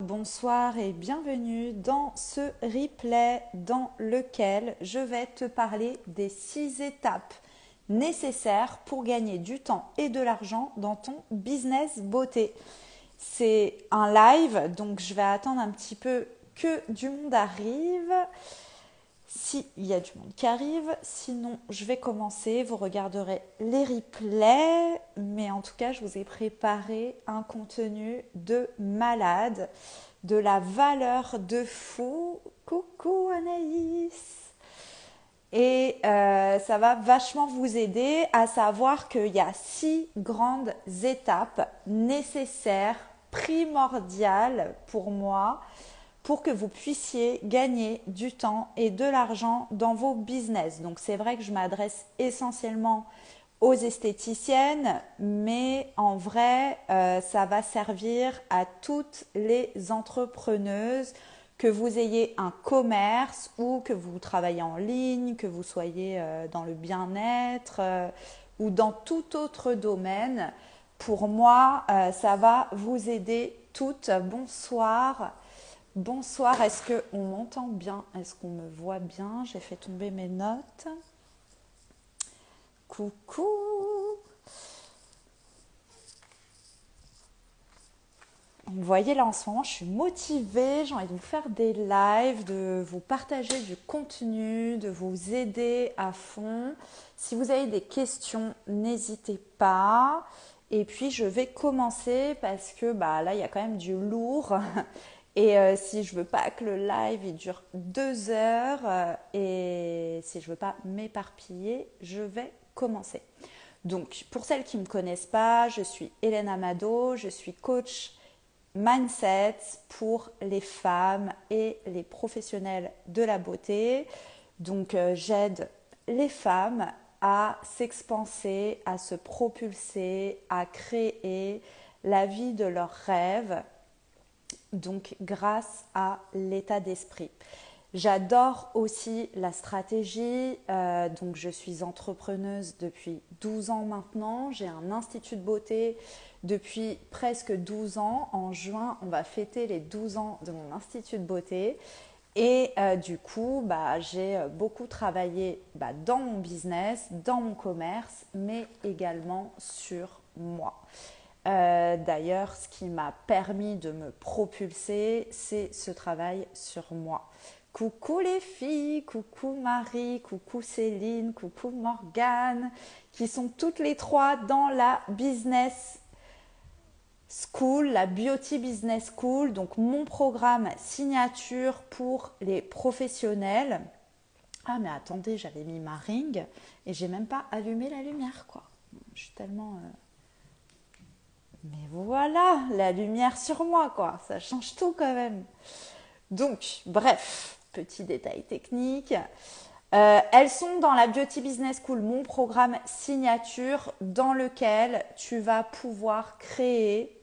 bonsoir et bienvenue dans ce replay dans lequel je vais te parler des 6 étapes nécessaires pour gagner du temps et de l'argent dans ton business beauté. C'est un live, donc je vais attendre un petit peu que du monde arrive. S'il y a du monde qui arrive, sinon je vais commencer, vous regarderez les replays, mais en tout cas je vous ai préparé un contenu de malade, de la valeur de fou. Coucou Anaïs. Et ça va vachement vous aider à savoir qu'il y a 6 grandes étapes nécessaires, primordiales pour moi, pour que vous puissiez gagner du temps et de l'argent dans vos business. Donc c'est vrai que je m'adresse essentiellement aux esthéticiennes, mais en vrai, ça va servir à toutes les entrepreneuses, que vous ayez un commerce ou que vous travaillez en ligne, que vous soyez dans le bien-être ou dans tout autre domaine. Pour moi, ça va vous aider toutes. Bonsoir. Bonsoir, est-ce qu'on m'entend bien? Est-ce qu'on me voit bien? J'ai fait tomber mes notes. Coucou. Vous voyez là en ce moment, je suis motivée, j'ai envie de vous faire des lives, de vous partager du contenu, de vous aider à fond. Si vous avez des questions, n'hésitez pas. Et puis je vais commencer parce que là il y a quand même du lourd. Et si je veux pas que le live il dure 2 heures et si je veux pas m'éparpiller, je vais commencer. Donc pour celles qui ne me connaissent pas, je suis Hélène Amado, je suis coach mindset pour les femmes et les professionnels de la beauté. Donc j'aide les femmes à s'expanser, à se propulser, à créer la vie de leurs rêves. Donc grâce à l'état d'esprit. J'adore aussi la stratégie, donc je suis entrepreneuse depuis 12 ans maintenant, j'ai un institut de beauté depuis presque 12 ans. En juin, on va fêter les 12 ans de mon institut de beauté et du coup, j'ai beaucoup travaillé dans mon business, dans mon commerce, mais également sur moi. D'ailleurs, ce qui m'a permis de me propulser, c'est ce travail sur moi. Coucou les filles, coucou Marie, coucou Céline, coucou Morgane, qui sont toutes les trois dans la business school, la Beauty Business School, donc mon programme signature pour les professionnels. Ah mais attendez, j'avais mis ma ring et j'ai même pas allumé la lumière quoi. Je suis tellement... Mais voilà, la lumière sur moi, quoi. Ça change tout quand même. Donc, bref, petit détail technique. Elles sont dans la Beauty Business School, mon programme signature dans lequel tu vas pouvoir créer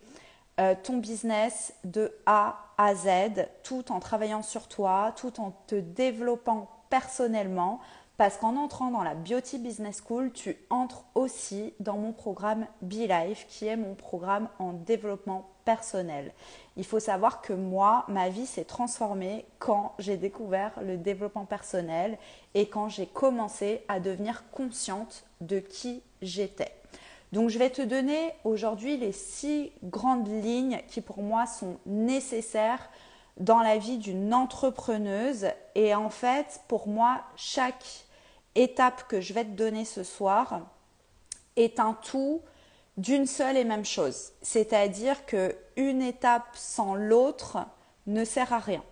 ton business de A à Z, tout en travaillant sur toi, tout en te développant personnellement. Parce qu'en entrant dans la Beauty Business School, tu entres aussi dans mon programme Be Life, qui est mon programme en développement personnel. Il faut savoir que moi, ma vie s'est transformée quand j'ai découvert le développement personnel et quand j'ai commencé à devenir consciente de qui j'étais. Donc, je vais te donner aujourd'hui les 6 grandes lignes qui pour moi sont nécessaires dans la vie d'une entrepreneuse. Et en fait, pour moi, chaque étape que je vais te donner ce soir est un tout d'une seule et même chose. C'est-à-dire qu'une étape sans l'autre ne sert à rien.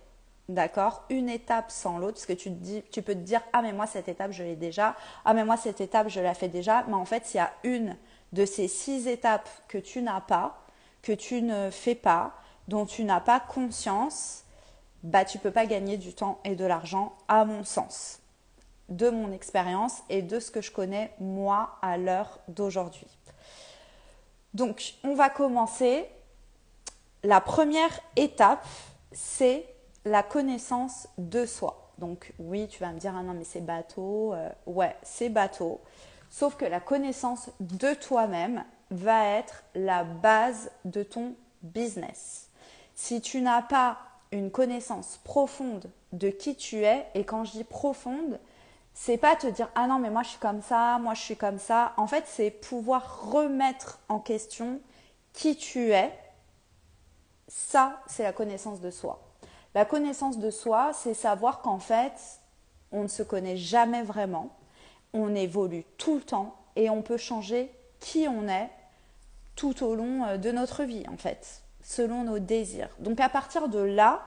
D'accord? Une étape sans l'autre, parce que tu peux te dire, ah mais moi cette étape je l'ai déjà, ah mais moi cette étape je la fais déjà, mais en fait s'il y a une de ces 6 étapes que tu n'as pas, que tu ne fais pas, dont tu n'as pas conscience, tu ne peux pas gagner du temps et de l'argent à mon sens, de mon expérience et de ce que je connais moi à l'heure d'aujourd'hui. Donc, on va commencer. La première étape, c'est la connaissance de soi. Donc, oui, tu vas me dire, ah non, mais c'est bateau. Ouais, c'est bateau. Sauf que la connaissance de toi-même va être la base de ton business. Si tu n'as pas une connaissance profonde de qui tu es, et quand je dis profonde, c'est pas te dire ah non mais moi je suis comme ça, moi je suis comme ça. En fait, c'est pouvoir remettre en question qui tu es. Ça, c'est la connaissance de soi. La connaissance de soi, c'est savoir qu'en fait, on ne se connaît jamais vraiment, on évolue tout le temps et on peut changer qui on est tout au long de notre vie en fait, selon nos désirs. Donc à partir de là,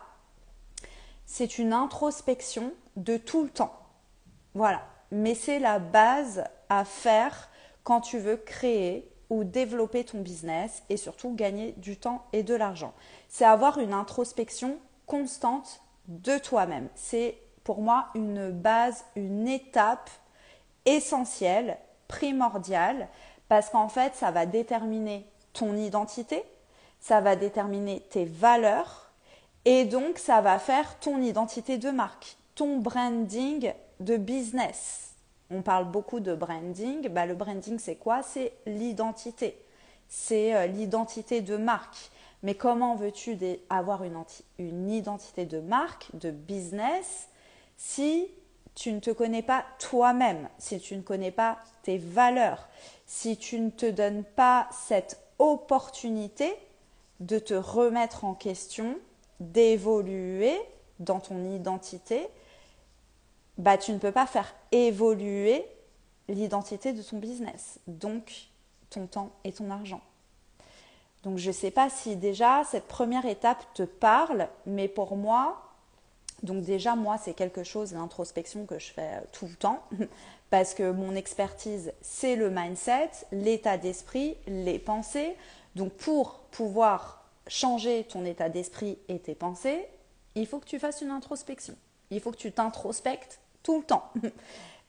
c'est une introspection de tout le temps. Voilà. Mais c'est la base à faire quand tu veux créer ou développer ton business et surtout gagner du temps et de l'argent. C'est avoir une introspection constante de toi-même. C'est pour moi une base, une étape essentielle, primordiale, parce qu'en fait, ça va déterminer ton identité, ça va déterminer tes valeurs et donc ça va faire ton identité de marque, ton branding de business. On parle beaucoup de branding. Le branding, c'est quoi? C'est l'identité. C'est l'identité de marque. Mais comment veux-tu avoir une identité de marque, de business, si tu ne te connais pas toi-même, si tu ne connais pas tes valeurs, si tu ne te donnes pas cette opportunité de te remettre en question, d'évoluer dans ton identité, tu ne peux pas faire évoluer l'identité de ton business, donc ton temps et ton argent. Donc je ne sais pas si déjà cette première étape te parle, mais pour moi, donc déjà moi c'est quelque chose, l'introspection que je fais tout le temps, parce que mon expertise c'est le mindset, l'état d'esprit, les pensées. Donc pour pouvoir changer ton état d'esprit et tes pensées, il faut que tu fasses une introspection. Il faut que tu t'introspectes tout le temps.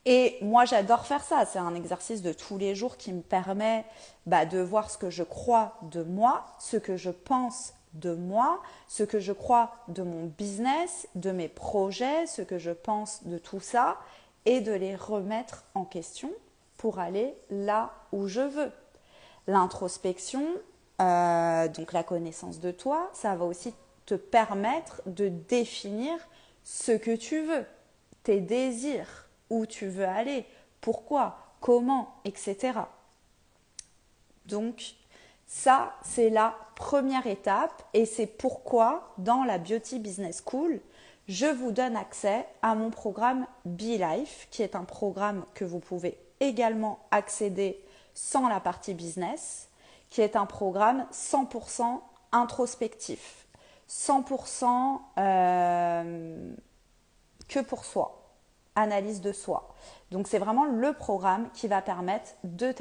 Et moi, j'adore faire ça. C'est un exercice de tous les jours qui me permet de voir ce que je crois de moi, ce que je pense de moi, ce que je crois de mon business, de mes projets, ce que je pense de tout ça, et de les remettre en question pour aller là où je veux. L'introspection, donc la connaissance de toi, ça va aussi te permettre de définir ce que tu veux, tes désirs, où tu veux aller, pourquoi, comment, etc. Donc, ça, c'est la première étape et c'est pourquoi dans la Beauty Business School, je vous donne accès à mon programme Be Life, qui est un programme que vous pouvez également accéder sans la partie business, qui est un programme 100% introspectif, 100% que pour soi, analyse de soi. Donc c'est vraiment le programme qui va permettre de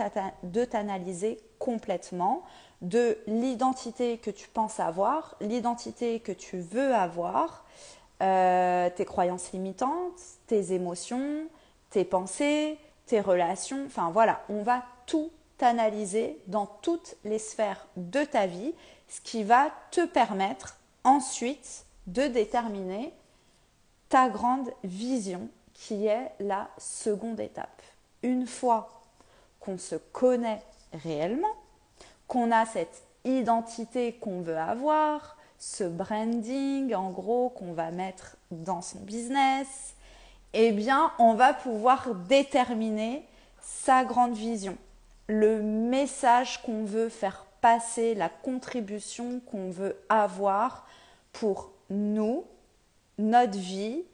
t'analyser complètement de l'identité que tu penses avoir, l'identité que tu veux avoir, tes croyances limitantes, tes émotions, tes pensées, tes relations. Enfin voilà, on va tout analyser dans toutes les sphères de ta vie, ce qui va te permettre ensuite de déterminer ta grande vision qui est la seconde étape. Une fois qu'on se connaît réellement, qu'on a cette identité qu'on veut avoir, ce branding en gros qu'on va mettre dans son business, eh bien on va pouvoir déterminer sa grande vision, le message qu'on veut faire passer, la contribution qu'on veut avoir pour nous, notre vie,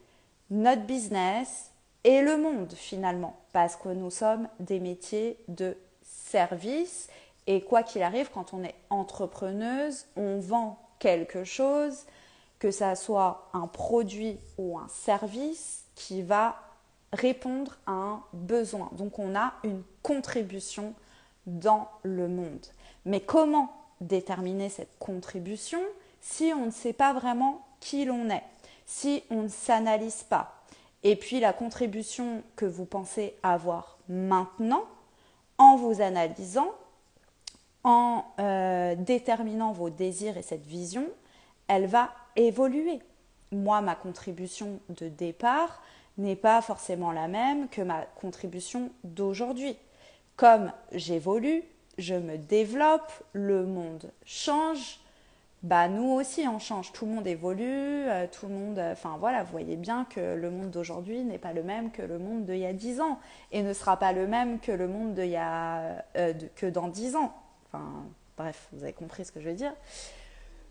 notre business et le monde finalement, parce que nous sommes des métiers de service et quoi qu'il arrive, quand on est entrepreneuse, on vend quelque chose, que ça soit un produit ou un service qui va répondre à un besoin. Donc on a une contribution dans le monde. Mais comment déterminer cette contribution si on ne sait pas vraiment qui l'on est, si on ne s'analyse pas? Et puis la contribution que vous pensez avoir maintenant, en vous analysant, en déterminant vos désirs et cette vision, elle va évoluer. Moi, ma contribution de départ n'est pas forcément la même que ma contribution d'aujourd'hui. Comme j'évolue, je me développe, le monde change, bah nous aussi on change, tout le monde évolue, tout le monde, enfin voilà, vous voyez bien que le monde d'aujourd'hui n'est pas le même que le monde d'il y a 10 ans et ne sera pas le même que le monde que dans 10 ans. Enfin bref, vous avez compris ce que je veux dire.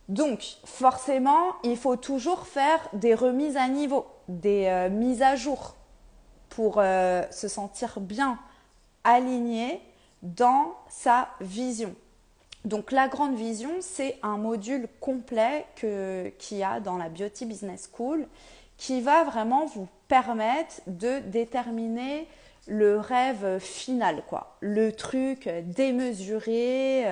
Donc forcément, il faut toujours faire des remises à niveau, des mises à jour pour se sentir bien aligné dans sa vision. Donc la grande vision, c'est un module complet qu'il y a dans la Beauty Business School qui va vraiment vous permettre de déterminer le rêve final, quoi. Le truc démesuré.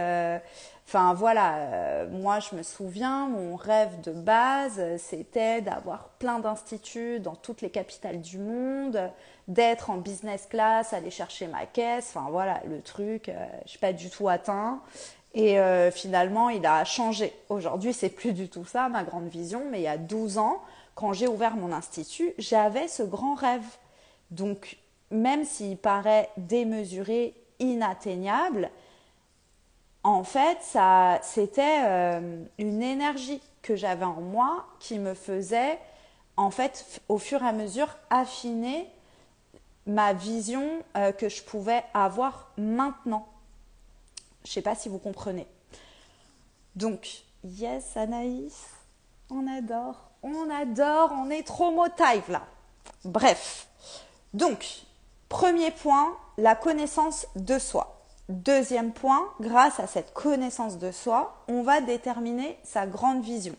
Enfin voilà, moi je me souviens, mon rêve de base, c'était d'avoir plein d'instituts dans toutes les capitales du monde, d'être en business class, aller chercher ma caisse. Enfin voilà, le truc, je n'ai pas du tout atteint. Et finalement, il a changé. Aujourd'hui, c'est plus du tout ça, ma grande vision. Mais il y a 12 ans, quand j'ai ouvert mon institut, j'avais ce grand rêve. Donc, même s'il paraît démesuré, inatteignable, en fait, c'était une énergie que j'avais en moi qui me faisait, en fait, au fur et à mesure, affiner ma vision que je pouvais avoir maintenant. Je ne sais pas si vous comprenez. Donc, yes Anaïs, on adore, on est trop motive là. Bref, donc, premier point, la connaissance de soi. Deuxième point, grâce à cette connaissance de soi, on va déterminer sa grande vision.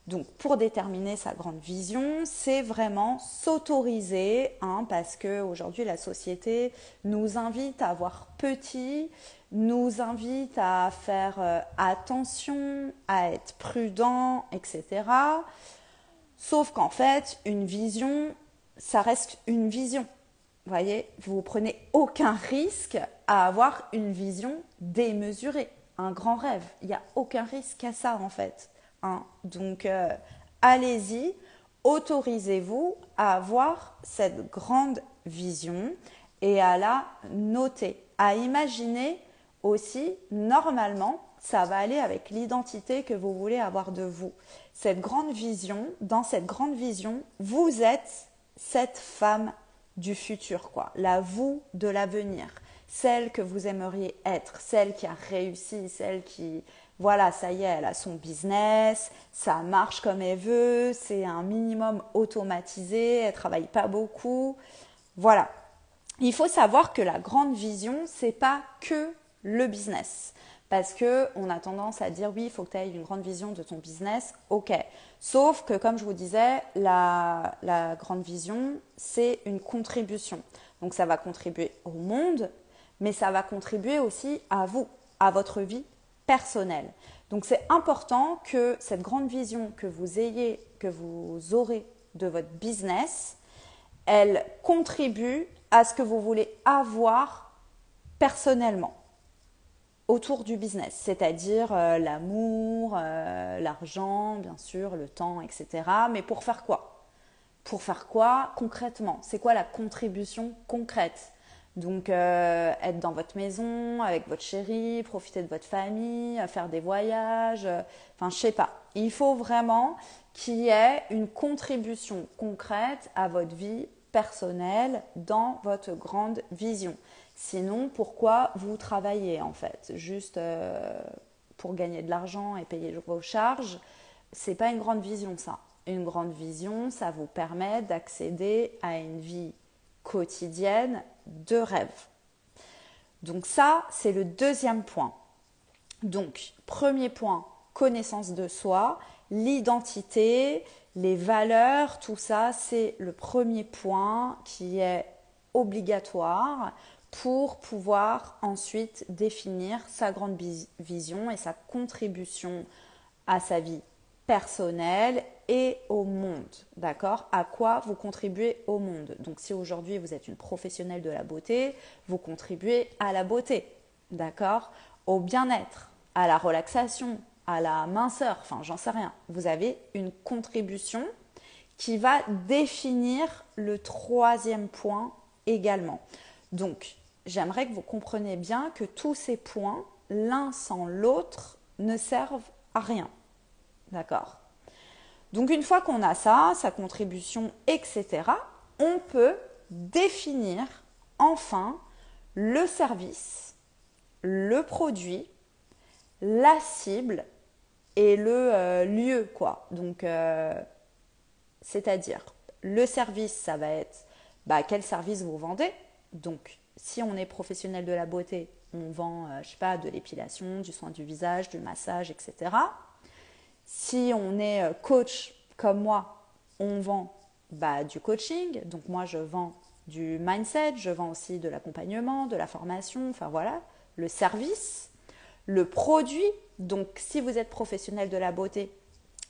Donc, pour déterminer sa grande vision, c'est vraiment s'autoriser, parce qu'aujourd'hui, la société nous invite à voir petit, nous invite à faire attention, à être prudent, etc. Sauf qu'en fait, une vision, ça reste une vision. Vous voyez, vous ne prenez aucun risque à avoir une vision démesurée, un grand rêve. Il n'y a aucun risque à ça en fait. Donc, allez-y, autorisez-vous à avoir cette grande vision et à la noter, à imaginer aussi, normalement, ça va aller avec l'identité que vous voulez avoir de vous. Cette grande vision, dans cette grande vision, vous êtes cette femme du futur, quoi, la vous de l'avenir, celle que vous aimeriez être, celle qui a réussi, celle qui, voilà, ça y est, elle a son business, ça marche comme elle veut, c'est un minimum automatisé, elle travaille pas beaucoup, voilà. Il faut savoir que la grande vision, c'est pas que le business. Parce qu'on a tendance à dire oui, il faut que tu aies une grande vision de ton business, ok. Sauf que comme je vous disais, la grande vision, c'est une contribution. Donc ça va contribuer au monde, mais ça va contribuer aussi à vous, à votre vie personnelle. Donc c'est important que cette grande vision que vous aurez de votre business, elle contribue à ce que vous voulez avoir personnellement autour du business, c'est-à-dire l'amour, l'argent, bien sûr, le temps, etc. Mais pour faire quoi? Pour faire quoi concrètement? C'est quoi la contribution concrète? Donc, être dans votre maison, avec votre chéri, profiter de votre famille, faire des voyages, enfin, je sais pas. Il faut vraiment qu'il y ait une contribution concrète à votre vie personnelle dans votre grande vision. Sinon, pourquoi vous travaillez en fait? Juste pour gagner de l'argent et payer vos charges, c'est pas une grande vision ça. Une grande vision, ça vous permet d'accéder à une vie quotidienne de rêve. Donc ça, c'est le deuxième point. Donc, premier point, connaissance de soi, l'identité, les valeurs, tout ça, c'est le premier point qui est obligatoire pour pouvoir ensuite définir sa grande vision et sa contribution à sa vie personnelle et au monde, d'accord? À quoi vous contribuez au monde? Donc si aujourd'hui vous êtes une professionnelle de la beauté, vous contribuez à la beauté, d'accord? Au bien-être, à la relaxation, à la minceur, enfin j'en sais rien. Vous avez une contribution qui va définir le troisième point également. Donc j'aimerais que vous compreniez bien que tous ces points, l'un sans l'autre, ne servent à rien. D'accord? Donc une fois qu'on a ça, sa contribution, etc., on peut définir enfin le service, le produit, la cible et le lieu, quoi. Donc, c'est-à-dire, le service, ça va être quel service vous vendez. Donc, si on est professionnel de la beauté, on vend, je sais pas, de l'épilation, du soin du visage, du massage, etc. Si on est coach comme moi, on vend du coaching. Donc, moi, je vends du mindset, je vends aussi de l'accompagnement, de la formation, enfin voilà, le service. Le produit, donc si vous êtes professionnel de la beauté,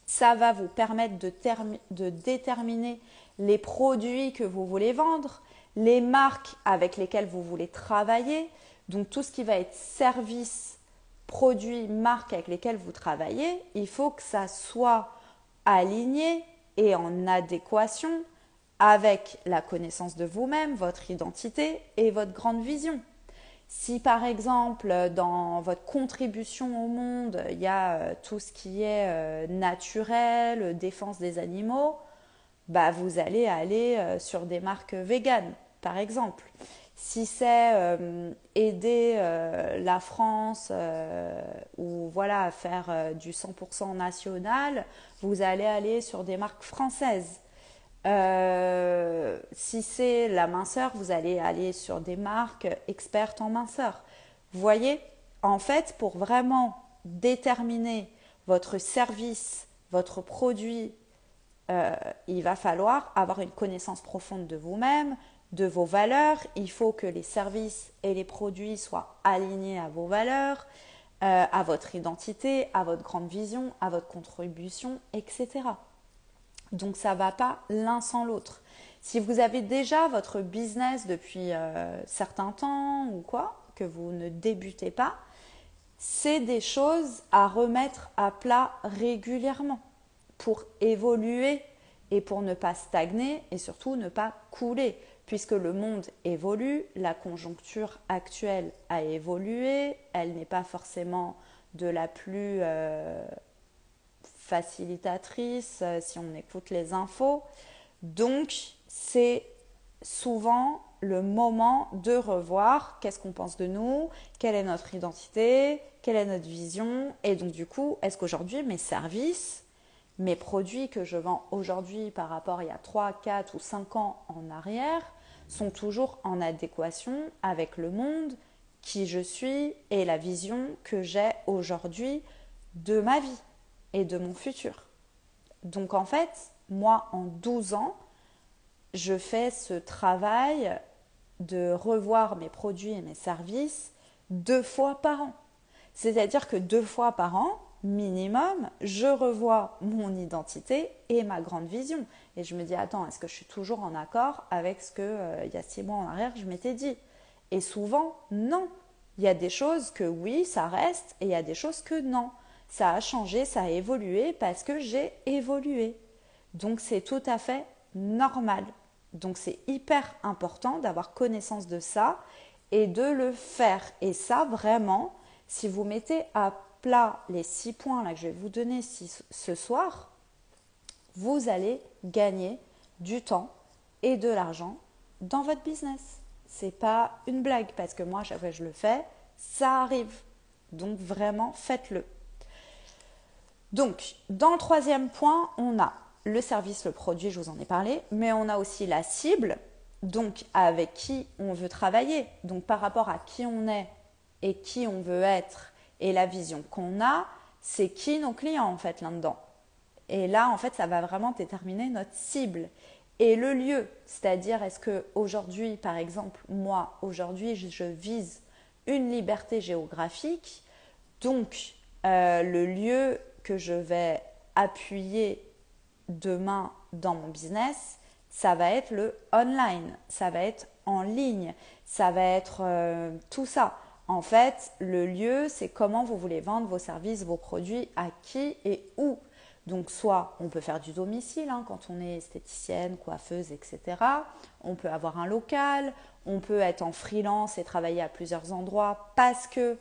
ça va vous permettre de déterminer les produits que vous voulez vendre, les marques avec lesquelles vous voulez travailler. Donc tout ce qui va être service, produit, marque avec lesquels vous travaillez, il faut que ça soit aligné et en adéquation avec la connaissance de vous-même, votre identité et votre grande vision. Si par exemple dans votre contribution au monde, il y a tout ce qui est naturel, défense des animaux, vous allez aller sur des marques véganes par exemple. Si c'est aider la France ou voilà à faire du 100% national, vous allez aller sur des marques françaises. Si c'est la minceur, vous allez aller sur des marques expertes en minceur. Vous voyez, en fait, pour vraiment déterminer votre service, votre produit, il va falloir avoir une connaissance profonde de vous-même, de vos valeurs. Il faut que les services et les produits soient alignés à vos valeurs, à votre identité, à votre grande vision, à votre contribution, etc. Donc ça ne va pas l'un sans l'autre. Si vous avez déjà votre business depuis certains temps ou quoi, que vous ne débutez pas, c'est des choses à remettre à plat régulièrement pour évoluer et pour ne pas stagner et surtout ne pas couler. Puisque le monde évolue, la conjoncture actuelle a évolué, elle n'est pas forcément de la plus facilitatrice si on écoute les infos. Donc, c'est souvent le moment de revoir qu'est-ce qu'on pense de nous, quelle est notre identité, quelle est notre vision. Et donc, du coup, est-ce qu'aujourd'hui, mes services, mes produits que je vends aujourd'hui par rapport à il y a 3, 4 ou 5 ans en arrière sont toujours en adéquation avec le monde qui je suis et la vision que j'ai aujourd'hui de ma vie et de mon futur. Donc en fait, moi en 12 ans, je fais ce travail de revoir mes produits et mes services 2 fois par an. C'est-à-dire que 2 fois par an, minimum, je revois mon identité et ma grande vision. Et je me dis, attends, est-ce que je suis toujours en accord avec ce que il y a 6 mois en arrière, je m'étais dit? Et souvent, non. Il y a des choses que oui, ça reste, et il y a des choses que non. Ça a changé, ça a évolué parce que j'ai évolué. Donc c'est tout à fait normal. Donc c'est hyper important d'avoir connaissance de ça et de le faire. Et ça, vraiment, si vous mettez à plat les 6 points là que je vais vous donner ce soir, vous allez gagner du temps et de l'argent dans votre business. C'est pas une blague parce que moi, à chaque fois que je le fais, ça arrive. Donc vraiment, faites-le. Donc, dans le troisième point, on a le service, le produit, je vous en ai parlé, mais on a aussi la cible, donc avec qui on veut travailler. Donc, par rapport à qui on est et qui on veut être et la vision qu'on a, c'est qui nos clients en fait là-dedans. Et là, en fait, ça va vraiment déterminer notre cible. Et le lieu, c'est-à-dire est-ce qu'aujourd'hui, par exemple, moi, aujourd'hui, je vise une liberté géographique, donc le lieu que je vais appuyer demain dans mon business, ça va être le online, ça va être en ligne, ça va être tout ça. En fait, le lieu, c'est comment vous voulez vendre vos services, vos produits, à qui et où. Donc, soit on peut faire du domicile quand on est esthéticienne, coiffeuse, etc. On peut avoir un local, on peut être en freelance et travailler à plusieurs endroits parce que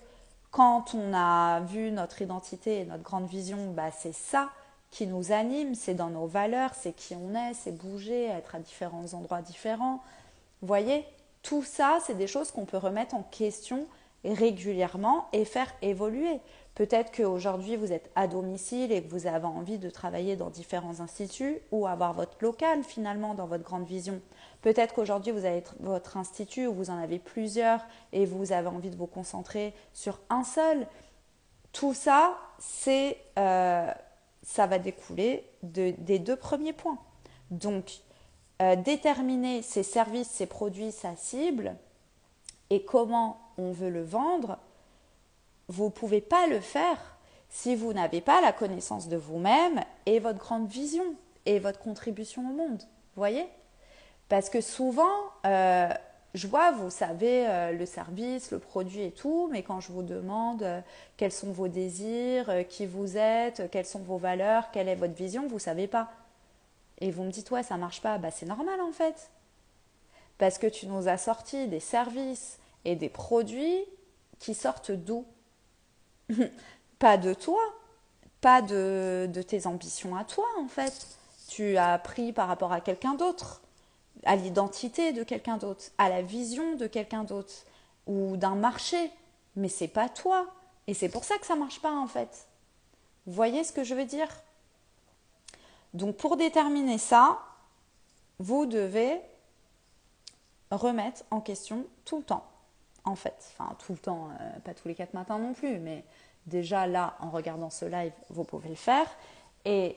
quand on a vu notre identité et notre grande vision, c'est ça qui nous anime, c'est dans nos valeurs, c'est qui on est, c'est bouger, être à différents endroits différents. Vous voyez, tout ça, c'est des choses qu'on peut remettre en question régulièrement et faire évoluer. Peut-être qu'aujourd'hui, vous êtes à domicile et que vous avez envie de travailler dans différents instituts ou avoir votre local finalement dans votre grande vision. Peut-être qu'aujourd'hui, vous avez votre institut où vous en avez plusieurs et vous avez envie de vous concentrer sur un seul. Tout ça, ça va découler des 2 premiers points. Donc, déterminer ses services, ses produits, sa cible et comment on veut le vendre, vous ne pouvez pas le faire si vous n'avez pas la connaissance de vous-même et votre grande vision et votre contribution au monde. Vous voyez ? Parce que souvent, je vois, vous savez le service, le produit et tout, mais quand je vous demande quels sont vos désirs, qui vous êtes, quelles sont vos valeurs, quelle est votre vision, vous ne savez pas. Et vous me dites, ouais, ça ne marche pas. Bah, c'est normal en fait. Parce que tu nous as sorti des services et des produits qui sortent d'où ? Pas de toi, pas de tes ambitions à toi en fait. Tu as appris par rapport à quelqu'un d'autre, à l'identité de quelqu'un d'autre, à la vision de quelqu'un d'autre ou d'un marché. Mais c'est pas toi. Et c'est pour ça que ça marche pas en fait. Vous voyez ce que je veux dire ? Donc pour déterminer ça, vous devez remettre en question tout le temps. En fait, enfin tout le temps, pas tous les 4 matins non plus, mais déjà là, en regardant ce live, vous pouvez le faire. Et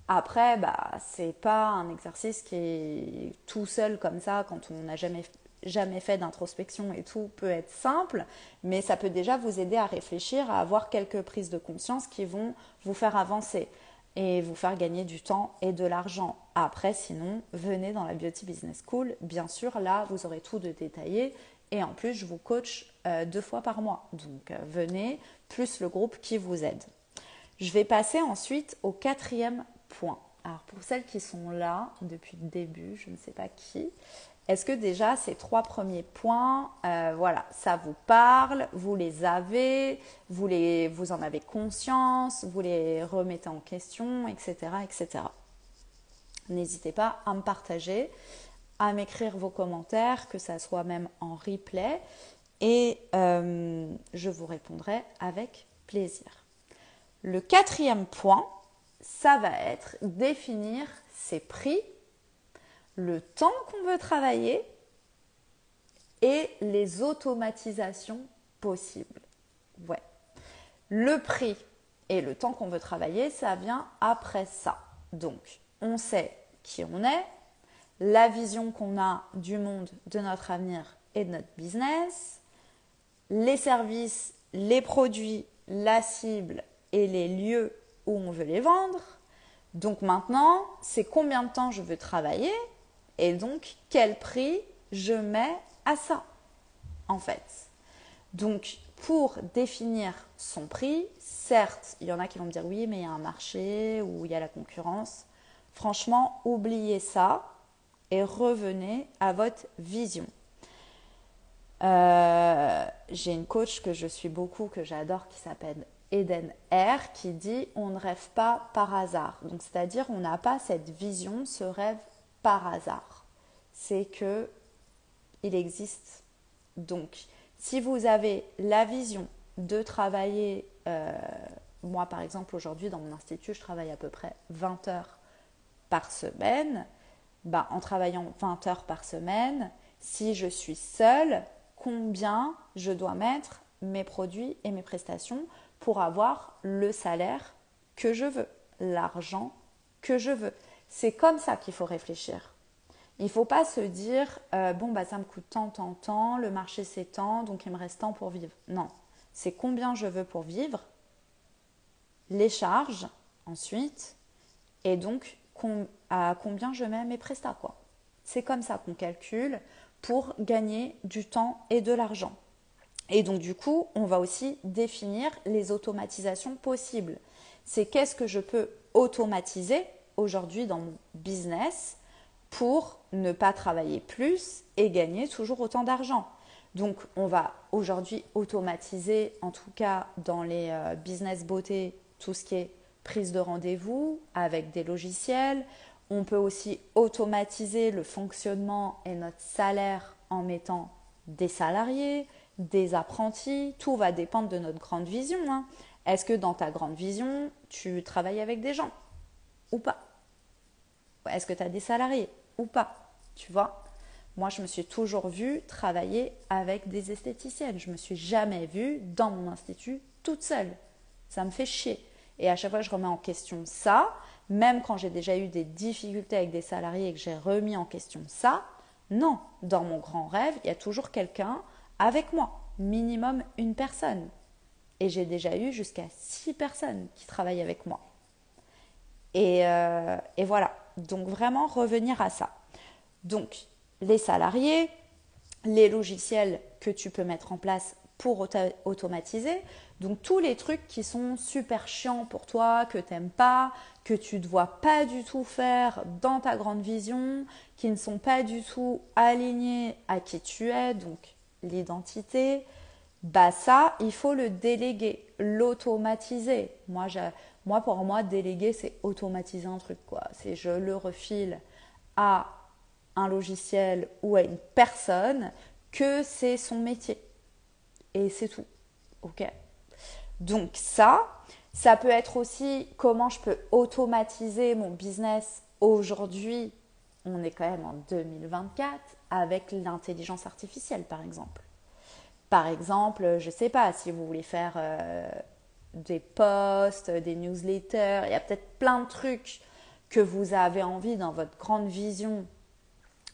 après, c'est pas un exercice qui est tout seul comme ça, quand on n'a jamais fait d'introspection et tout, peut être simple, mais ça peut déjà vous aider à réfléchir, à avoir quelques prises de conscience qui vont vous faire avancer et vous faire gagner du temps et de l'argent. Après, sinon, venez dans la Beauty Business School. Bien sûr, là, vous aurez tout de détaillé. Et en plus, je vous coach 2 fois par mois. Donc, venez, plus le groupe qui vous aide. Je vais passer ensuite au 4e point. Alors, pour celles qui sont là depuis le début, je ne sais pas qui, est-ce que déjà ces 3 premiers points, voilà, ça vous parle, vous les avez, vous en avez conscience, vous les remettez en question, etc., etc. N'hésitez pas à me partager, à m'écrire vos commentaires, que ça soit même en replay, et je vous répondrai avec plaisir. Le 4e point, ça va être définir ses prix, le temps qu'on veut travailler et les automatisations possibles. Ouais. Le prix et le temps qu'on veut travailler, ça vient après ça. Donc, on sait qui on est, la vision qu'on a du monde, de notre avenir et de notre business, les services, les produits, la cible et les lieux où on veut les vendre. Donc maintenant, c'est combien de temps je veux travailler et donc quel prix je mets à ça, en fait. Donc, pour définir son prix, certes, il y en a qui vont me dire oui, mais il y a un marché où il y a la concurrence. Franchement, oubliez ça et revenez à votre vision. J'ai une coach que je suis beaucoup, que j'adore, qui s'appelle Eden R, qui dit « on ne rêve pas par hasard ». Donc, c'est-à-dire, on n'a pas cette vision, ce rêve par hasard. C'est que il existe. Donc, si vous avez la vision de travailler, moi par exemple aujourd'hui dans mon institut, je travaille à peu près 20 heures par semaine. En travaillant 20 heures par semaine, si je suis seule, combien je dois mettre mes produits et mes prestations pour avoir le salaire que je veux, l'argent que je veux. C'est comme ça qu'il faut réfléchir. Il ne faut pas se dire ça me coûte tant, le marché c'est tant, donc il me reste tant pour vivre. Non, c'est combien je veux pour vivre, les charges ensuite, et donc à combien je mets mes prestats, quoi. C'est comme ça qu'on calcule pour gagner du temps et de l'argent. Et donc du coup, on va aussi définir les automatisations possibles. C'est qu'est-ce que je peux automatiser aujourd'hui dans mon business pour ne pas travailler plus et gagner toujours autant d'argent. Donc, on va aujourd'hui automatiser, en tout cas dans les business beauté, tout ce qui est prise de rendez-vous avec des logiciels. On peut aussi automatiser le fonctionnement et notre salaire en mettant des salariés, des apprentis. Tout va dépendre de notre grande vision, hein. Est-ce que dans ta grande vision, tu travailles avec des gens ou pas? Est-ce que tu as des salariés ou pas? Tu vois? Moi, je me suis toujours vue travailler avec des esthéticiennes. Je ne me suis jamais vue dans mon institut toute seule. Ça me fait chier. Et à chaque fois, je remets en question ça. Même quand j'ai déjà eu des difficultés avec des salariés et que j'ai remis en question ça, non, dans mon grand rêve, il y a toujours quelqu'un avec moi. Minimum une personne. Et j'ai déjà eu jusqu'à 6 personnes qui travaillent avec moi. Et voilà. Donc vraiment revenir à ça. Donc les salariés, les logiciels que tu peux mettre en place pour automatiser. Donc tous les trucs qui sont super chiants pour toi, que tu n'aimes pas, que tu ne te vois pas du tout faire dans ta grande vision, qui ne sont pas du tout alignés à qui tu es, donc l'identité, bah ça, il faut le déléguer, l'automatiser. Pour moi, déléguer, c'est automatiser un truc, quoi. C'est je le refile à un logiciel ou à une personne que c'est son métier. Et c'est tout. Ok? Donc ça peut être aussi comment je peux automatiser mon business aujourd'hui. On est quand même en 2024 avec l'intelligence artificielle, par exemple. Par exemple, je ne sais pas, si vous voulez faire des posts, des newsletters, il y a peut-être plein de trucs que vous avez envie dans votre grande vision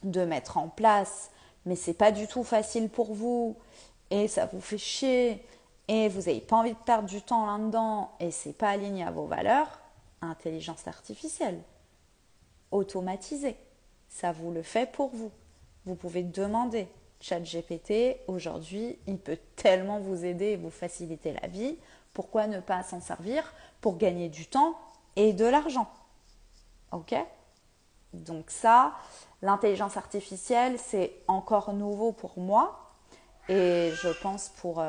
de mettre en place, mais ce n'est pas du tout facile pour vous et ça vous fait chier et vous n'avez pas envie de perdre du temps là-dedans et ce n'est pas aligné à vos valeurs. Intelligence artificielle, automatisée, ça vous le fait pour vous. Vous pouvez demander. ChatGPT, aujourd'hui, il peut tellement vous aider et vous faciliter la vie. Pourquoi ne pas s'en servir pour gagner du temps et de l'argent? Ok? Donc ça, l'intelligence artificielle, c'est encore nouveau pour moi et je pense pour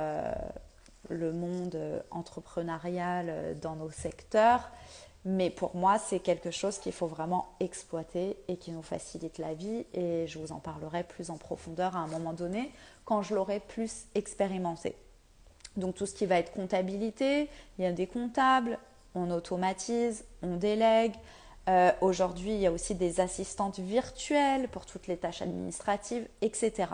le monde entrepreneurial dans nos secteurs. Mais pour moi, c'est quelque chose qu'il faut vraiment exploiter et qui nous facilite la vie. Et je vous en parlerai plus en profondeur à un moment donné quand je l'aurai plus expérimenté. Donc tout ce qui va être comptabilité, il y a des comptables, on automatise, on délègue. Aujourd'hui, il y a aussi des assistantes virtuelles pour toutes les tâches administratives, etc.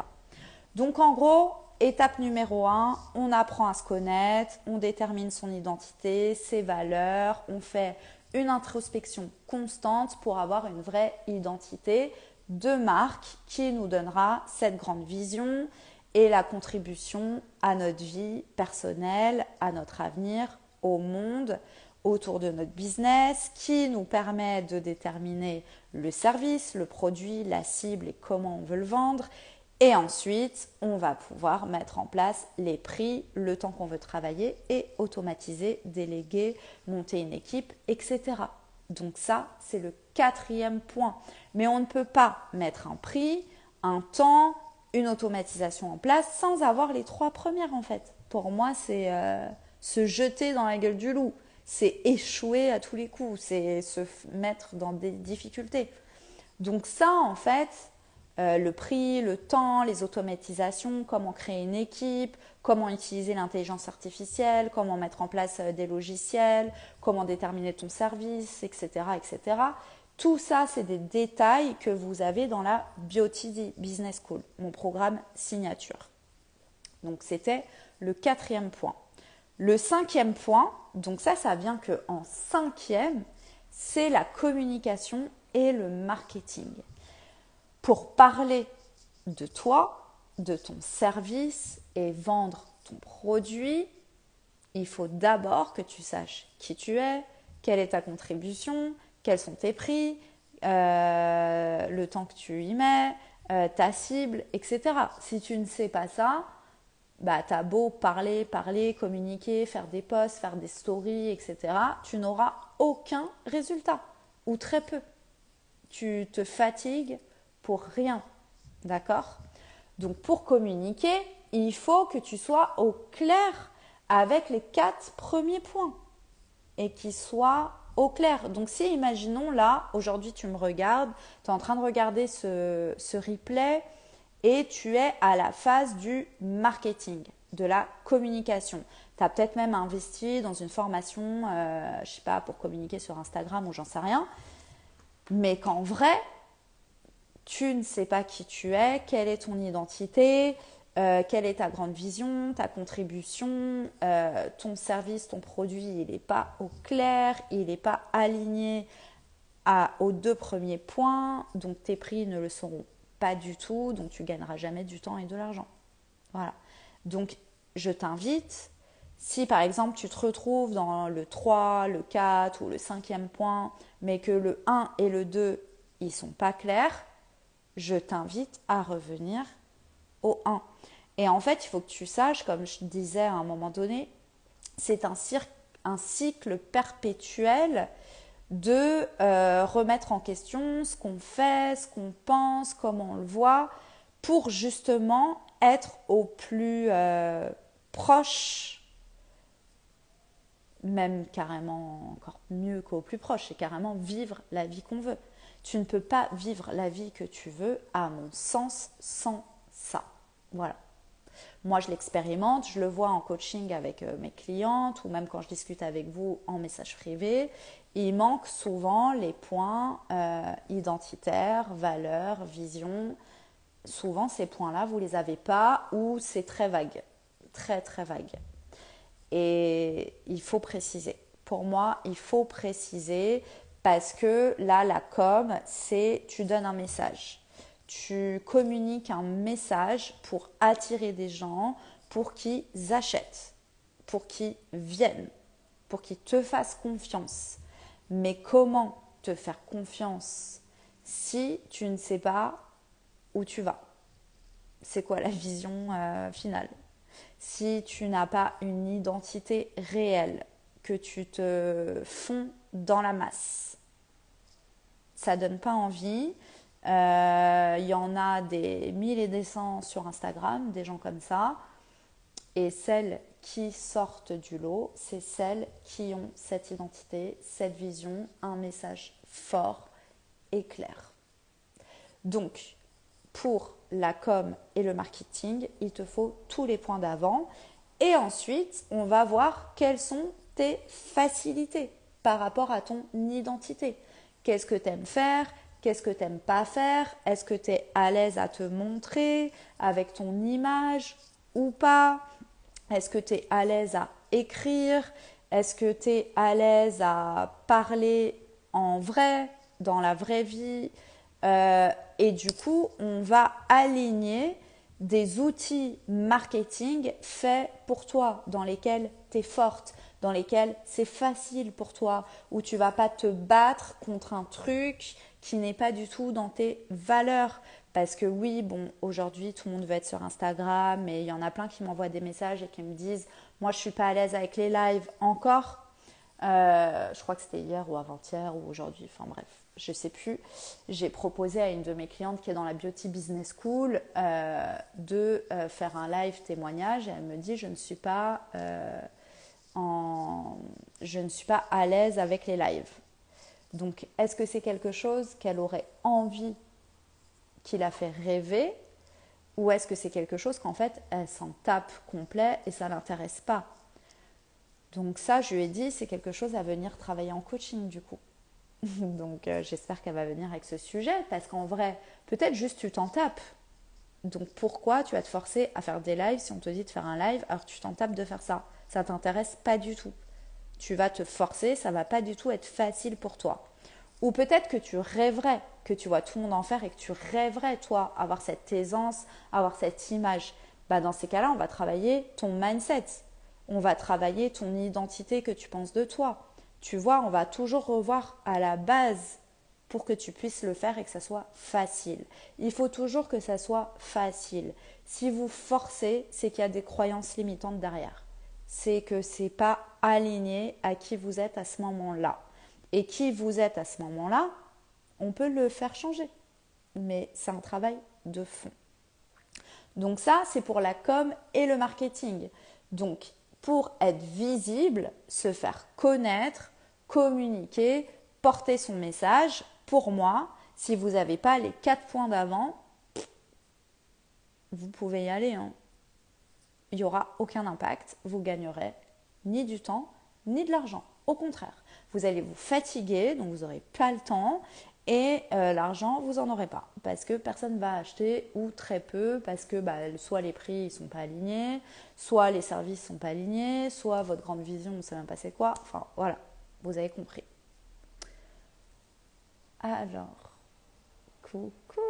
Donc en gros, étape numéro 1, on apprend à se connaître, on détermine son identité, ses valeurs, on fait une introspection constante pour avoir une vraie identité de marque qui nous donnera cette grande vision et la contribution à notre vie personnelle, à notre avenir, au monde, autour de notre business, qui nous permet de déterminer le service, le produit, la cible et comment on veut le vendre. Et ensuite, on va pouvoir mettre en place les prix, le temps qu'on veut travailler et automatiser, déléguer, monter une équipe, etc. Donc ça, c'est le 4e point. Mais on ne peut pas mettre un prix, un temps, une automatisation en place sans avoir les 3 premières en fait. Pour moi, c'est se jeter dans la gueule du loup. C'est échouer à tous les coups. C'est se mettre dans des difficultés. Donc ça, en fait, le prix, le temps, les automatisations, comment créer une équipe, comment utiliser l'intelligence artificielle, comment mettre en place des logiciels, comment déterminer ton service, etc., etc. Tout ça, c'est des détails que vous avez dans la BioTD Business School, mon programme signature. Donc, c'était le 4e point. Le 5e point, donc ça vient qu'en 5e, c'est la communication et le marketing. Pour parler de toi, de ton service et vendre ton produit, il faut d'abord que tu saches qui tu es, quelle est ta contribution, quels sont tes prix, le temps que tu y mets, ta cible, etc. Si tu ne sais pas ça, bah, tu as beau parler, communiquer, faire des posts, faire des stories, etc. Tu n'auras aucun résultat ou très peu. Tu te fatigues pour rien, d'accord? Donc pour communiquer, il faut que tu sois au clair avec les 4 premiers points. et qui soit au clair. Donc si, imaginons là, aujourd'hui tu me regardes, tu es en train de regarder ce replay et tu es à la phase du marketing, de la communication. Tu as peut-être même investi dans une formation, je sais pas, pour communiquer sur Instagram ou j'en sais rien, mais qu'en vrai, tu ne sais pas qui tu es, quelle est ton identité, quelle est ta grande vision, ta contribution, ton service, ton produit, il n'est pas au clair, il n'est pas aligné aux 2 premiers points, donc tes prix ne le seront pas du tout, donc tu gagneras jamais du temps et de l'argent. Voilà. Donc, je t'invite, si par exemple tu te retrouves dans le 3, le 4 ou le 5e point, mais que le 1 et le 2, ils ne sont pas clairs, je t'invite à revenir au 1. Et en fait, il faut que tu saches, comme je disais à un moment donné, c'est un cycle perpétuel de remettre en question ce qu'on fait, ce qu'on pense, comment on le voit, pour justement être au plus proche, même carrément encore mieux qu'au plus proche, c'est carrément vivre la vie qu'on veut. Tu ne peux pas vivre la vie que tu veux, à mon sens, sans ça. Voilà. Moi, je l'expérimente, je le vois en coaching avec mes clientes ou même quand je discute avec vous en message privé. Il manque souvent les points identitaires, valeurs, vision. Souvent, ces points-là, vous ne les avez pas ou c'est très vague, très très vague. Et il faut préciser. Pour moi, il faut préciser parce que là, la com, c'est tu donnes un message. Tu communiques un message pour attirer des gens, pour qu'ils achètent, pour qu'ils viennent, pour qu'ils te fassent confiance. Mais comment te faire confiance si tu ne sais pas où tu vas? C'est quoi la vision finale? Si tu n'as pas une identité réelle, que tu te fonds dans la masse, ça donne pas envie. Il y en a des 1000 et des cents sur Instagram, des gens comme ça. Et celles qui sortent du lot, c'est celles qui ont cette identité, cette vision, un message fort et clair. Donc, pour la com et le marketing, il te faut tous les points d'avant. Et ensuite, on va voir quelles sont tes facilités par rapport à ton identité. Qu'est-ce que tu aimes faire? Qu'est-ce que tu n'aimes pas faire? Est-ce que tu es à l'aise à te montrer avec ton image ou pas? Est-ce que tu es à l'aise à écrire? Est-ce que tu es à l'aise à parler en vrai, dans la vraie vie? Et du coup, on va aligner des outils marketing faits pour toi, dans lesquels tu es forte, dans lesquels c'est facile pour toi, où tu vas pas te battre contre un truc qui n'est pas du tout dans tes valeurs. Parce que oui, bon, aujourd'hui, tout le monde veut être sur Instagram et il y en a plein qui m'envoient des messages et qui me disent « Moi, je suis pas à l'aise avec les lives encore. » Je crois que c'était hier ou avant-hier ou aujourd'hui, enfin bref, je sais plus. J'ai proposé à une de mes clientes qui est dans la Beauty Business School de faire un live témoignage et elle me dit je ne suis pas à l'aise avec les lives. Donc est-ce que c'est quelque chose qu'elle aurait envie, qui la fait rêver, ou est-ce que c'est quelque chose qu'en fait elle s'en tape complet et ça l'intéresse pas? Donc ça, je lui ai dit, c'est quelque chose à venir travailler en coaching du coup. Donc j'espère qu'elle va venir avec ce sujet parce qu'en vrai, peut-être juste tu t'en tapes. Donc pourquoi tu vas te forcer à faire des lives si on te dit de faire un live alors que tu t'en tapes de faire ça? Ça t'intéresse pas du tout. Tu vas te forcer, ça va pas du tout être facile pour toi. Ou peut-être que tu rêverais que tu vois tout le monde en faire et que tu rêverais toi avoir cette aisance, avoir cette image. Bah dans ces cas-là, on va travailler ton mindset. On va travailler ton identité que tu penses de toi. Tu vois, on va toujours revoir à la base pour que tu puisses le faire et que ça soit facile. Il faut toujours que ça soit facile. Si vous forcez, c'est qu'il y a des croyances limitantes derrière. C'est que ce n'est pas aligné à qui vous êtes à ce moment-là. Et qui vous êtes à ce moment-là, on peut le faire changer. Mais c'est un travail de fond. Donc ça, c'est pour la com et le marketing. Donc, pour être visible, se faire connaître, communiquer, porter son message. Pour moi, si vous n'avez pas les 4 points d'avant, vous pouvez y aller. Il n'y aura aucun impact. Vous gagnerez ni du temps, ni de l'argent. Au contraire, vous allez vous fatiguer, donc vous n'aurez pas le temps. Et l'argent, vous n'en aurez pas parce que personne ne va acheter ou très peu parce que soit les prix ne sont pas alignés, soit les services ne sont pas alignés, soit votre grande vision, on ne sait même pas c'est quoi. Enfin, voilà, vous avez compris. Alors, coucou.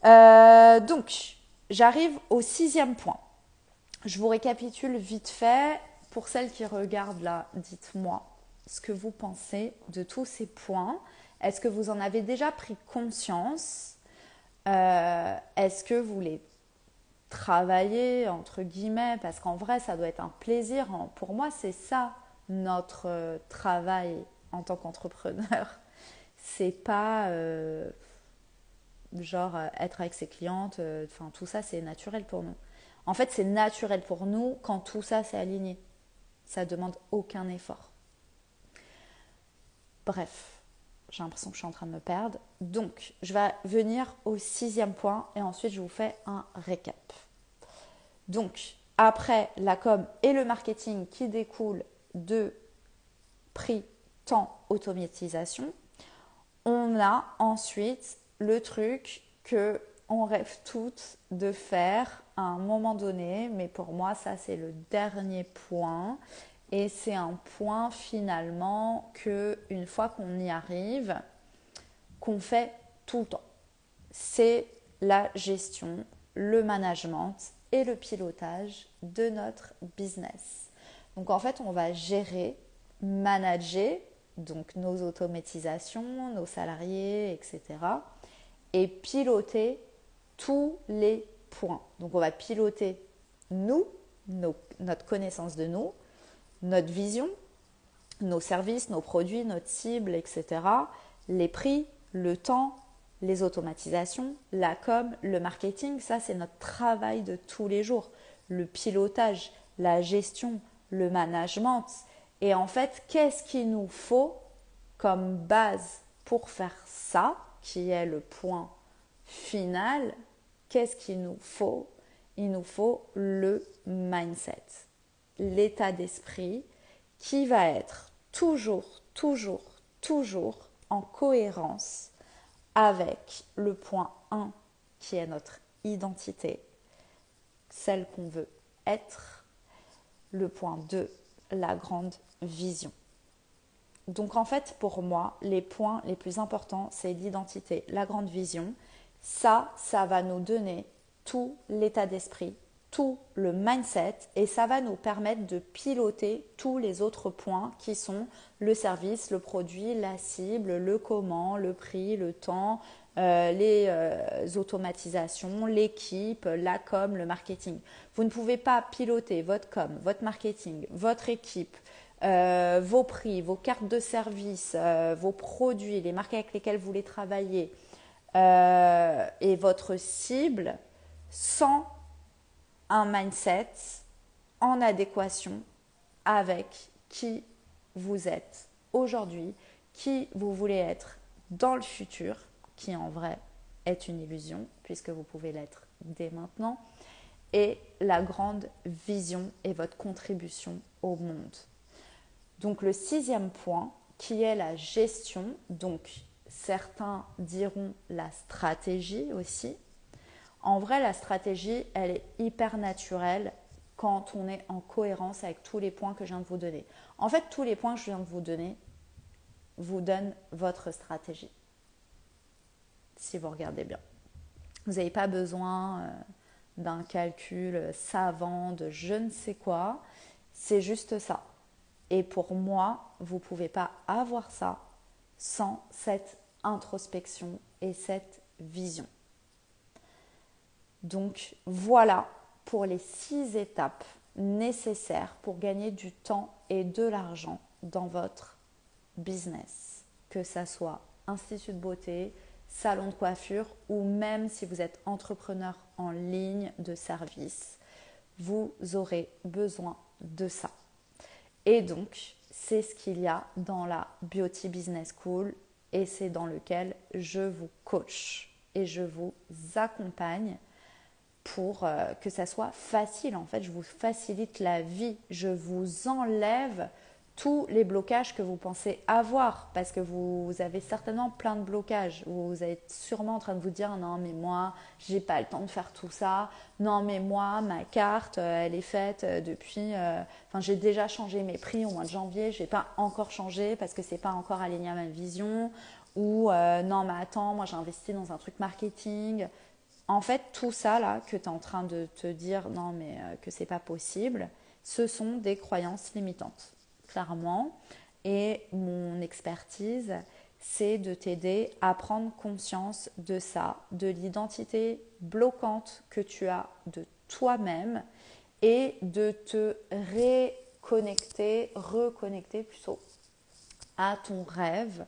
Donc, j'arrive au 6e point. Je vous récapitule vite fait. Pour celles qui regardent là, dites-moi ce que vous pensez de tous ces points. Est-ce que vous en avez déjà pris conscience? Est-ce que vous les travaillez, entre guillemets? Parce qu'en vrai, ça doit être un plaisir. Pour moi, c'est ça notre travail en tant qu'entrepreneur. C'est pas être avec ses clientes. Tout ça, c'est naturel pour nous. En fait, c'est naturel pour nous quand tout ça, c'est aligné. Ça ne demande aucun effort. Bref, j'ai l'impression que je suis en train de me perdre. Donc, je vais venir au 6e point et ensuite, je vous fais un récap. Donc, après la com et le marketing qui découlent de prix, temps, automatisation, on a ensuite le truc que on rêve toutes de faire à un moment donné, mais pour moi, ça, c'est le dernier point. Et c'est un point finalement que une fois qu'on y arrive, qu'on fait tout le temps. C'est la gestion, le management et le pilotage de notre business. Donc en fait, on va gérer, manager donc nos automatisations, nos salariés, etc. et piloter tous les points. Donc on va piloter nous, notre connaissance de nous, notre vision, nos services, nos produits, notre cible, etc. Les prix, le temps, les automatisations, la com, le marketing, ça c'est notre travail de tous les jours. Le pilotage, la gestion, le management. Et en fait, qu'est-ce qu'il nous faut comme base pour faire ça, qui est le point final? Qu'est-ce qu'il nous faut? Il nous faut le mindset, l'état d'esprit qui va être toujours en cohérence avec le point 1 qui est notre identité, celle qu'on veut être, le point 2, la grande vision. Donc en fait, pour moi, les points les plus importants, c'est l'identité, la grande vision. Ça va nous donner tout l'état d'esprit, tout le mindset et ça va nous permettre de piloter tous les autres points qui sont le service, le produit, la cible, le comment, le prix, le temps, les automatisations, l'équipe, la com, le marketing. Vous ne pouvez pas piloter votre com, votre marketing, votre équipe, vos prix, vos cartes de service, vos produits, les marques avec lesquelles vous voulez travailler et votre cible sans un mindset en adéquation avec qui vous êtes aujourd'hui, qui vous voulez être dans le futur, qui en vrai est une illusion puisque vous pouvez l'être dès maintenant, et la grande vision et votre contribution au monde. Donc le 6e point qui est la gestion, donc certains diront la stratégie aussi. En vrai, la stratégie, elle est hyper naturelle quand on est en cohérence avec tous les points que je viens de vous donner. En fait, tous les points que je viens de vous donner vous donnent votre stratégie, si vous regardez bien. Vous n'avez pas besoin d'un calcul savant de je ne sais quoi, c'est juste ça. Et pour moi, vous ne pouvez pas avoir ça sans cette introspection et cette vision. Donc voilà pour les 6 étapes nécessaires pour gagner du temps et de l'argent dans votre business. Que ça soit institut de beauté, salon de coiffure ou même si vous êtes entrepreneur en ligne de service. vous aurez besoin de ça. Et donc, c'est ce qu'il y a dans la Beauty Business School et c'est dans lequel je vous coach et je vous accompagne pour que ça soit facile. En fait, je vous facilite la vie. Je vous enlève tous les blocages que vous pensez avoir parce que vous avez certainement plein de blocages. Vous êtes sûrement en train de vous dire non mais moi j'ai pas le temps de faire tout ça. Non mais moi ma carte elle est faite depuis. Enfin j'ai déjà changé mes prix au mois de janvier. Je n'ai pas encore changé parce que c'est pas encore aligné à ma vision. Ou non mais attends moi j'ai investi dans un truc marketing. En fait, tout ça là que tu es en train de te dire non mais que c'est pas possible, ce sont des croyances limitantes, clairement. Et mon expertise, c'est de t'aider à prendre conscience de ça, de l'identité bloquante que tu as de toi-même et de te reconnecter plutôt à ton rêve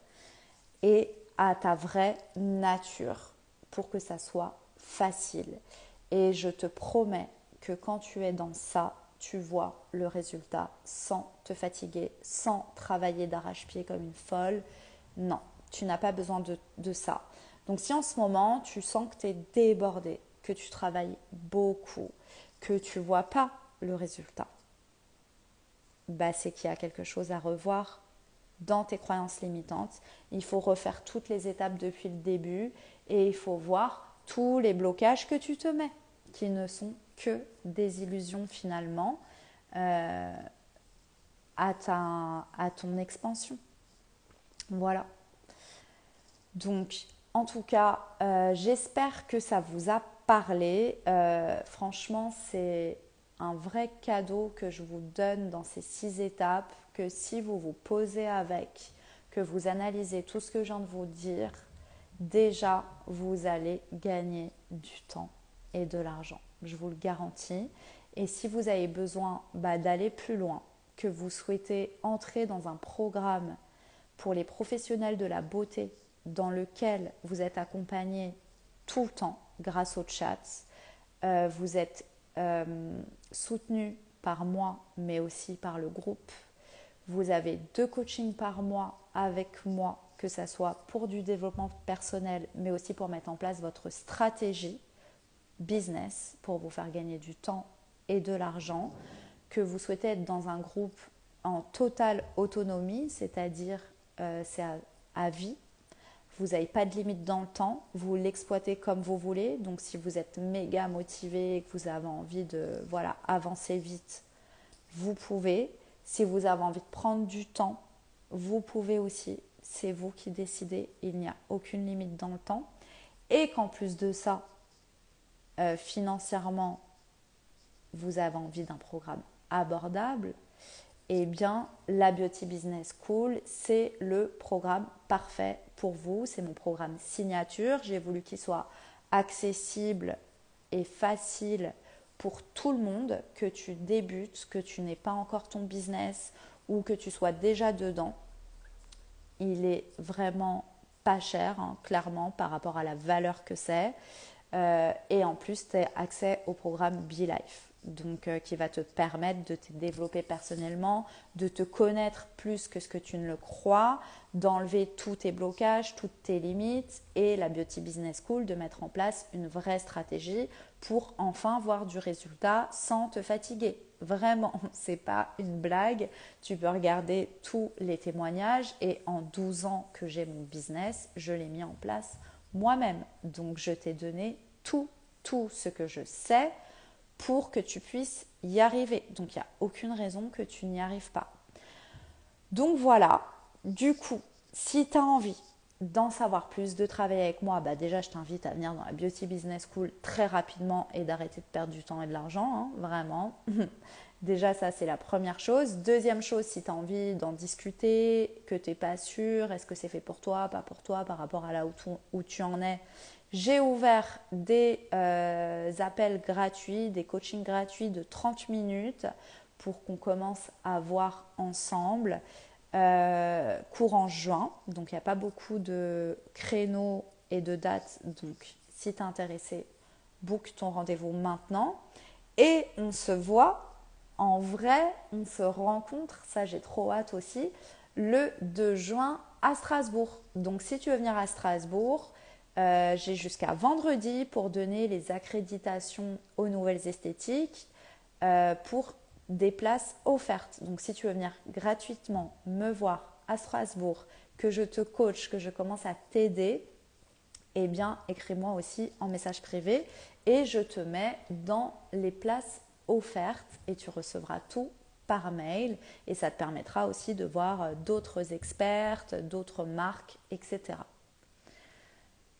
et à ta vraie nature pour que ça soit facile. Et je te promets que quand tu es dans ça, tu vois le résultat sans te fatiguer, sans travailler d'arrache-pied comme une folle. Non, tu n'as pas besoin de ça. Donc si en ce moment, tu sens que tu es débordé, que tu travailles beaucoup, que tu ne vois pas le résultat, bah, c'est qu'il y a quelque chose à revoir dans tes croyances limitantes. Il faut refaire toutes les étapes depuis le début et il faut voir tous les blocages que tu te mets, qui ne sont que des illusions finalement à ton expansion. Voilà. Donc, en tout cas, j'espère que ça vous a parlé. Franchement, c'est un vrai cadeau que je vous donne dans ces 6 étapes, que si vous vous posez avec, que vous analysez tout ce que je viens de vous dire, déjà, vous allez gagner du temps et de l'argent. Je vous le garantis. Et si vous avez besoin d'aller plus loin, que vous souhaitez entrer dans un programme pour les professionnels de la beauté dans lequel vous êtes accompagné tout le temps grâce au chat, vous êtes soutenu par moi mais aussi par le groupe. Vous avez 2 coachings par mois avec moi, que ce soit pour du développement personnel mais aussi pour mettre en place votre stratégie business pour vous faire gagner du temps et de l'argent, que vous souhaitez être dans un groupe en totale autonomie, c'est-à-dire c'est à vie. Vous n'avez pas de limite dans le temps, vous l'exploitez comme vous voulez. Donc si vous êtes méga motivé et que vous avez envie de avancer vite, vous pouvez. Si vous avez envie de prendre du temps, vous pouvez aussi. C'est vous qui décidez, il n'y a aucune limite dans le temps. Et qu'en plus de ça, financièrement, vous avez envie d'un programme abordable, eh bien, la Beauty Business School, c'est le programme parfait pour vous. C'est mon programme signature. J'ai voulu qu'il soit accessible et facile pour tout le monde, que tu débutes, que tu n'aies pas encore ton business ou que tu sois déjà dedans. Il est vraiment pas cher, clairement, par rapport à la valeur que c'est. Et en plus, tu as accès au programme BeLife, donc qui va te permettre de te développer personnellement, de te connaître plus que ce que tu ne le crois, d'enlever tous tes blocages, toutes tes limites, et la Beauty Business School de mettre en place une vraie stratégie pour enfin voir du résultat sans te fatiguer. Vraiment, c'est pas une blague. Tu peux regarder tous les témoignages et en 12 ans que j'ai mon business, je l'ai mis en place moi-même. Donc, je t'ai donné tout ce que je sais pour que tu puisses y arriver. Donc, il n'y a aucune raison que tu n'y arrives pas. Donc, voilà. Du coup, si tu as envie d'en savoir plus, de travailler avec moi, déjà, je t'invite à venir dans la Beauty Business School très rapidement et d'arrêter de perdre du temps et de l'argent, vraiment. Déjà, ça, c'est la première chose. Deuxième chose, si tu as envie d'en discuter, que tu n'es pas sûr, est-ce que c'est fait pour toi, pas pour toi, par rapport à là où tu en es, j'ai ouvert des appels gratuits, des coachings gratuits de 30 minutes pour qu'on commence à voir ensemble courant juin. Donc, il n'y a pas beaucoup de créneaux et de dates. Donc, si tu es intéressé, book ton rendez-vous maintenant. Et on se voit en vrai, on se rencontre, ça j'ai trop hâte aussi, le 2 juin à Strasbourg. Donc si tu veux venir à Strasbourg, j'ai jusqu'à vendredi pour donner les accréditations aux nouvelles esthétiques pour des places offertes. Donc si tu veux venir gratuitement me voir à Strasbourg, que je te coach, que je commence à t'aider, eh bien écris-moi aussi en message privé et je te mets dans les places offertes et tu recevras tout par mail et ça te permettra aussi de voir d'autres expertes, d'autres marques, etc.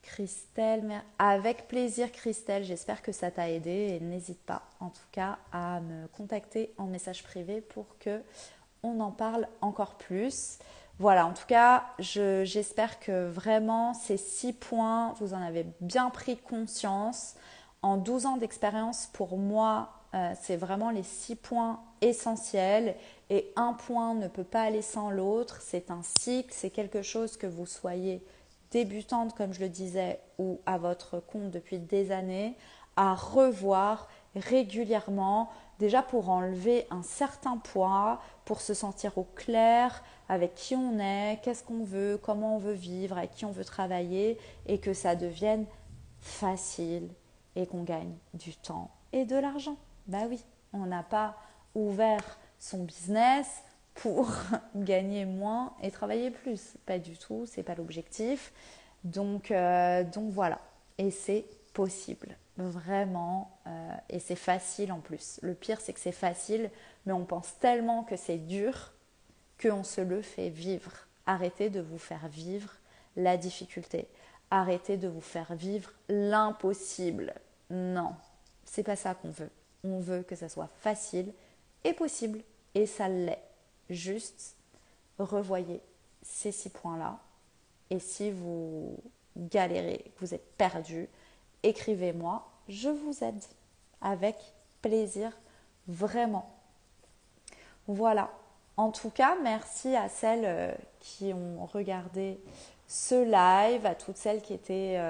Christelle, avec plaisir Christelle, j'espère que ça t'a aidé et n'hésite pas en tout cas à me contacter en message privé pour que on en parle encore plus. Voilà, en tout cas, j'espère que vraiment ces 6 points, vous en avez bien pris conscience. En 12 ans d'expérience, pour moi, c'est vraiment les 6 points essentiels et un point ne peut pas aller sans l'autre. C'est un cycle, c'est quelque chose que vous soyez débutante, comme je le disais, ou à votre compte depuis des années, à revoir régulièrement, déjà pour enlever un certain poids, pour se sentir au clair avec qui on est, qu'est-ce qu'on veut, comment on veut vivre, avec qui on veut travailler, et que ça devienne facile et qu'on gagne du temps et de l'argent. Bah oui, on n'a pas ouvert son business pour gagner moins et travailler plus. Pas du tout, c'est pas l'objectif. Donc voilà, et c'est possible, vraiment, et c'est facile en plus. Le pire, c'est que c'est facile, mais on pense tellement que c'est dur qu'on se le fait vivre. Arrêtez de vous faire vivre la difficulté. Arrêtez de vous faire vivre l'impossible. Non, c'est pas ça qu'on veut. On veut que ça soit facile et possible, et ça l'est. Juste revoyez ces 6 points-là. Et si vous galérez, que vous êtes perdu, écrivez-moi, je vous aide avec plaisir, vraiment. Voilà. En tout cas, merci à celles qui ont regardé ce live, à toutes celles qui étaient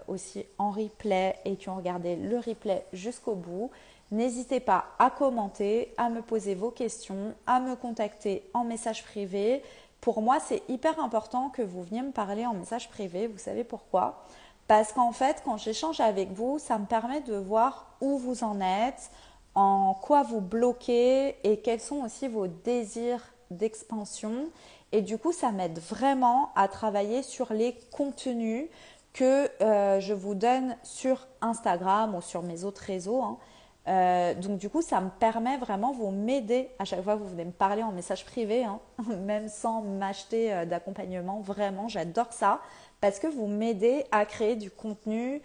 aussi en replay et qui ont regardé le replay jusqu'au bout. N'hésitez pas à commenter, à me poser vos questions, à me contacter en message privé. Pour moi, c'est hyper important que vous veniez me parler en message privé. Vous savez pourquoi? Parce qu'en fait, quand j'échange avec vous, ça me permet de voir où vous en êtes, en quoi vous bloquez et quels sont aussi vos désirs d'expansion. Et du coup, ça m'aide vraiment à travailler sur les contenus que je vous donne sur Instagram ou sur mes autres réseaux. Donc du coup, ça me permet vraiment, vous m'aider à chaque fois que vous venez me parler en message privé, hein, même sans m'acheter d'accompagnement. Vraiment, j'adore ça parce que vous m'aidez à créer du contenu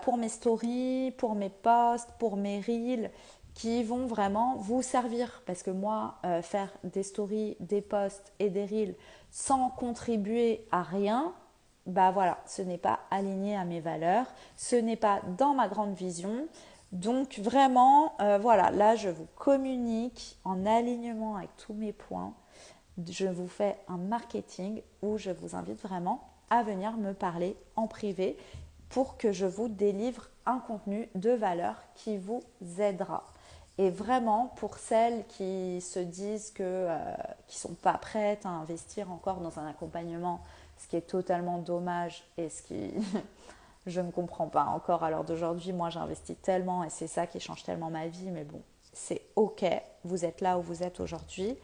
pour mes stories, pour mes posts, pour mes reels qui vont vraiment vous servir. Parce que moi, faire des stories, des posts et des reels sans contribuer à rien, bah voilà, ce n'est pas aligné à mes valeurs, ce n'est pas dans ma grande vision. Donc vraiment, voilà, là je vous communique en alignement avec tous mes points. Je vous fais un marketing où je vous invite vraiment à venir me parler en privé pour que je vous délivre un contenu de valeur qui vous aidera. Et vraiment, pour celles qui se disent qui ne sont pas prêtes à investir encore dans un accompagnement, ce qui est totalement dommage et ce qui je ne comprends pas encore à l'heure d'aujourd'hui. Moi, j'investis tellement et c'est ça qui change tellement ma vie. Mais bon, c'est OK. Vous êtes là où vous êtes aujourd'hui.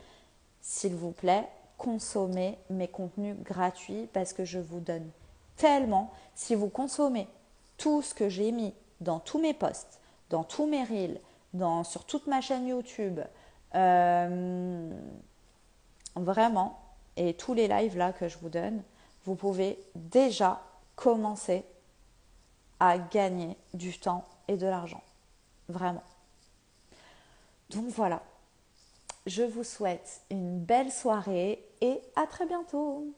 S'il vous plaît, consommez mes contenus gratuits parce que je vous donne tellement. Si vous consommez tout ce que j'ai mis dans tous mes posts, dans tous mes reels, sur toute ma chaîne YouTube, vraiment, et tous les lives là que je vous donne, vous pouvez déjà commencer à gagner du temps et de l'argent. Vraiment. Donc voilà. Je vous souhaite une belle soirée et à très bientôt.